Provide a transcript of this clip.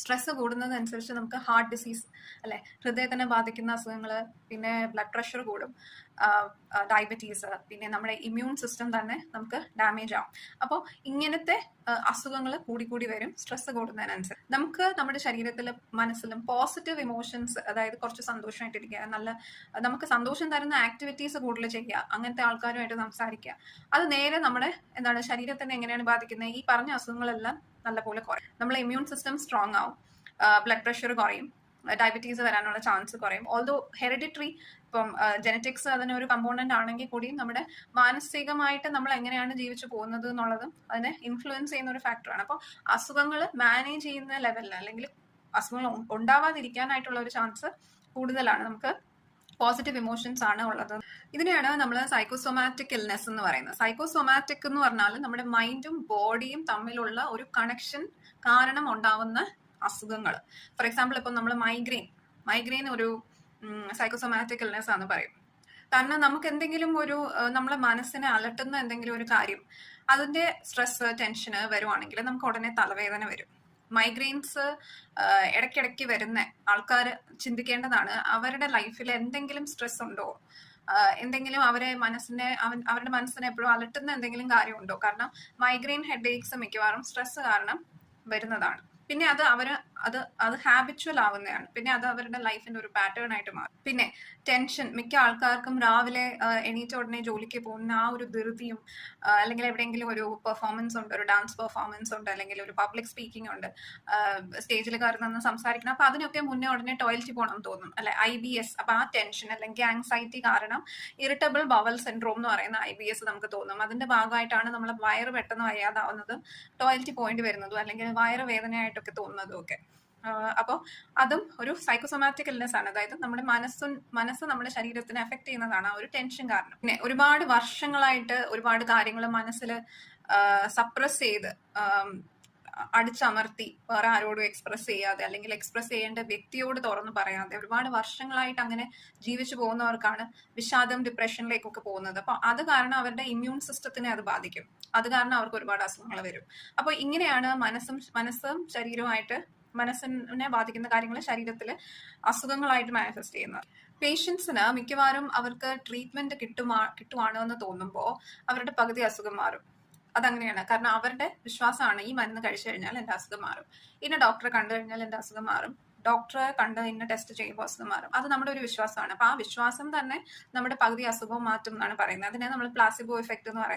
Stress കൂടുന്നതനുസരിച്ച് നമുക്ക് heart disease അല്ലെ, ഹൃദയത്തിനെ ബാധിക്കുന്ന അസുഖങ്ങൾ, പിന്നെ ബ്ലഡ് പ്രഷർ കൂടും, ഡയബറ്റീസ്, പിന്നെ നമ്മുടെ ഇമ്മ്യൂൺ സിസ്റ്റം തന്നെ നമുക്ക് ഡാമേജ് ആവും. അപ്പോൾ ഇങ്ങനത്തെ അസുഖങ്ങൾ കൂടി വരും സ്ട്രെസ് കൂടുന്നതിനനുസരിച്ച്. നമുക്ക് നമ്മുടെ ശരീരത്തിലും മനസ്സിലും പോസിറ്റീവ് ഇമോഷൻസ്, അതായത് കുറച്ച് സന്തോഷമായിട്ടിരിക്കുക, നമുക്ക് സന്തോഷം തരുന്ന ആക്ടിവിറ്റീസ് കൂടുതൽ ചെയ്യുക, അങ്ങനത്തെ ആൾക്കാരുമായിട്ട് സംസാരിക്കുക, അത് നേരെ നമ്മുടെ ശരീരത്തിനെ എങ്ങനെയാണ് ബാധിക്കുന്നത്? ഈ പറഞ്ഞ അസുഖങ്ങളെല്ലാം നല്ലപോലെ കുറയും. നമ്മളെ ഇമ്മ്യൂൺ സിസ്റ്റം സ്ട്രോങ് ആവും, ബ്ലഡ് പ്രഷർ കുറയും, ഡയബറ്റീസ് വരാനുള്ള ചാൻസ് കുറയും. ഓൾദോ ഹെറിഡിറ്ററി, ഇപ്പം ജനറ്റിക്സ് അതിനൊരു കമ്പോണന്റ് ആണെങ്കിൽ കൂടിയും നമ്മുടെ മാനസികമായിട്ട് നമ്മൾ എങ്ങനെയാണ് ജീവിച്ചു പോകുന്നത് എന്നുള്ളതും അതിനെ ഇൻഫ്ലുവൻസ് ചെയ്യുന്ന ഒരു ഫാക്ടറാണ്. അപ്പോൾ അസുഖങ്ങൾ മാനേജ് ചെയ്യുന്ന ലെവലിൽ, അല്ലെങ്കിൽ അസുഖങ്ങൾ ഉണ്ടാവാതിരിക്കാനായിട്ടുള്ള ഒരു ചാൻസ് കൂടുതലാണ് നമുക്ക് പോസിറ്റീവ് ഇമോഷൻസ് ആണ് ഉള്ളത്. ഇതിനെയാണ് നമ്മൾ സൈക്കോസൊമാറ്റിക് ഇൽനെസ് എന്ന് പറയുന്നത്. സൈക്കോസൊമാറ്റിക് എന്ന് പറഞ്ഞാൽ നമ്മുടെ മൈൻഡും ബോഡിയും തമ്മിലുള്ള ഒരു കണക്ഷൻ കാരണം ഉണ്ടാവുന്ന അസുഖങ്ങൾ. ഫോർ എക്സാമ്പിൾ, ഇപ്പം നമ്മൾ മൈഗ്രെയിൻ ഒരു സൈക്കോസൊമാറ്റിക് ഇൽനെസ് ആണെന്ന് പറയും. കാരണം നമുക്ക് എന്തെങ്കിലും ഒരു നമ്മളെ മനസ്സിനെ അലട്ടുന്ന എന്തെങ്കിലും ഒരു കാര്യം, അതിന്റെ സ്ട്രെസ്, ടെൻഷന് വരുവാണെങ്കിൽ നമുക്ക് ഉടനെ തലവേദന വരും. മൈഗ്രെയിൻസ് ഇടയ്ക്കിടയ്ക്ക് വരുന്ന ആൾക്കാർ ചിന്തിക്കേണ്ടതാണ്, അവരുടെ ലൈഫിൽ എന്തെങ്കിലും സ്ട്രെസ് ഉണ്ടോ, എന്തെങ്കിലും അവരുടെ മനസ്സിനെ എപ്പോഴും അലട്ടുന്ന എന്തെങ്കിലും കാര്യമുണ്ടോ? കാരണം മൈഗ്രെയിൻ ഹെഡേക്സ് മിക്കവാറും സ്ട്രെസ് കാരണം വരുന്നതാണ്. പിന്നെ അത് ഹാബിച്വൽ ആവുന്നതാണ്. പിന്നെ അത് അവരുടെ ലൈഫിന്റെ ഒരു പാറ്റേൺ ആയിട്ട് മാറും. പിന്നെ ടെൻഷൻ, മിക്ക ആൾക്കാർക്കും രാവിലെ എണീറ്റ ഉടനെ ജോലിക്ക് പോകുന്ന ആ ഒരു ധൃതിയും, അല്ലെങ്കിൽ എവിടെയെങ്കിലും ഒരു പെർഫോമൻസ് ഉണ്ട്, ഒരു ഡാൻസ് പെർഫോമൻസ് ഉണ്ട്, അല്ലെങ്കിൽ ഒരു പബ്ലിക് സ്പീക്കിംഗ് ഉണ്ട്, സ്റ്റേജിൽ കയറി നിന്ന് സംസാരിക്കണം, അപ്പൊ അതിനൊക്കെ മുന്നേ ഉടനെ ടോയ്ലറ്റിൽ പോകണം തോന്നും അല്ലെ, IBS. അപ്പൊ ആ ടെൻഷൻ അല്ലെങ്കിൽ ആങ്സൈറ്റി കാരണം ഇറിറ്റബിൾ ബവൽ സിൻഡ്രോം എന്ന് പറയുന്ന IBS നമുക്ക് തോന്നും. അതിന്റെ ഭാഗമായിട്ടാണ് നമ്മളെ വയറ് പെട്ടെന്ന് വയ്യാതാവുന്നതും ടോയ്ലറ്റിൽ പോയിന്റ് വരുന്നതും അല്ലെങ്കിൽ വയറ് വേദനയായിട്ടൊക്കെ തോന്നുന്നതും ഒക്കെ. അപ്പോൾ അതും ഒരു സൈക്കോസൊമാറ്റിക് ഇൽനെസ് ആണ്. അതായത് നമ്മുടെ മനസ്സ് നമ്മുടെ ശരീരത്തിനെ എഫക്ട് ചെയ്യുന്നതാണ് ആ ഒരു ടെൻഷൻ കാരണം. പിന്നെ ഒരുപാട് വർഷങ്ങളായിട്ട് ഒരുപാട് കാര്യങ്ങൾ മനസ്സിൽ സപ്രസ് ചെയ്ത് അടിച്ചമർത്തി വേറെ ആരോടും എക്സ്പ്രസ് ചെയ്യാതെ, അല്ലെങ്കിൽ എക്സ്പ്രസ് ചെയ്യേണ്ട വ്യക്തിയോട് തുറന്നു പറയാതെ ഒരുപാട് വർഷങ്ങളായിട്ട് അങ്ങനെ ജീവിച്ചു പോകുന്നവർക്കാണ് വിഷാദം, ഡിപ്രഷനിലേക്കൊക്കെ പോകുന്നത്. അപ്പൊ അത് കാരണം അവരുടെ ഇമ്മ്യൂൺ സിസ്റ്റത്തിനെ അത് ബാധിക്കും. അത് കാരണം അവർക്ക് ഒരുപാട് അസുഖങ്ങൾ വരും. അപ്പൊ ഇങ്ങനെയാണ് മനസ്സും ശരീരവുമായിട്ട്, മനസ്സിനെ ബാധിക്കുന്ന കാര്യങ്ങൾ ശരീരത്തിൽ അസുഖങ്ങളായിട്ട് മാനിഫെസ്റ്റ് ചെയ്യുന്നത്. പേഷ്യൻസിന് മിക്കവാറും അവർക്ക് ട്രീറ്റ്മെന്റ് കിട്ടുവാണോ എന്ന് തോന്നുമ്പോൾ അവരുടെ പകുതി അസുഖം മാറും. അതങ്ങനെയാണ്. കാരണം അവരുടെ വിശ്വാസമാണ്, ഈ മരുന്ന് കഴിച്ചു കഴിഞ്ഞാൽ എന്റെ അസുഖം മാറും, ഇന്ന ഡോക്ടറെ കണ്ടു കഴിഞ്ഞാൽ എന്റെ അസുഖം മാറും, ഡോക്ടറെ കണ്ട് ഇന്ന ടെസ്റ്റ് ചെയ്യുമ്പോൾ അസുഖം മാറും. അത് നമ്മുടെ ഒരു വിശ്വാസമാണ്. അപ്പൊ ആ വിശ്വാസം തന്നെ നമ്മുടെ പകുതി അസുഖവും മാറ്റും എന്നാണ് പറയുന്നത്. അതിനെ നമ്മൾ പ്ലാസിബോ എഫക്ട് എന്ന് പറയുന്നത്.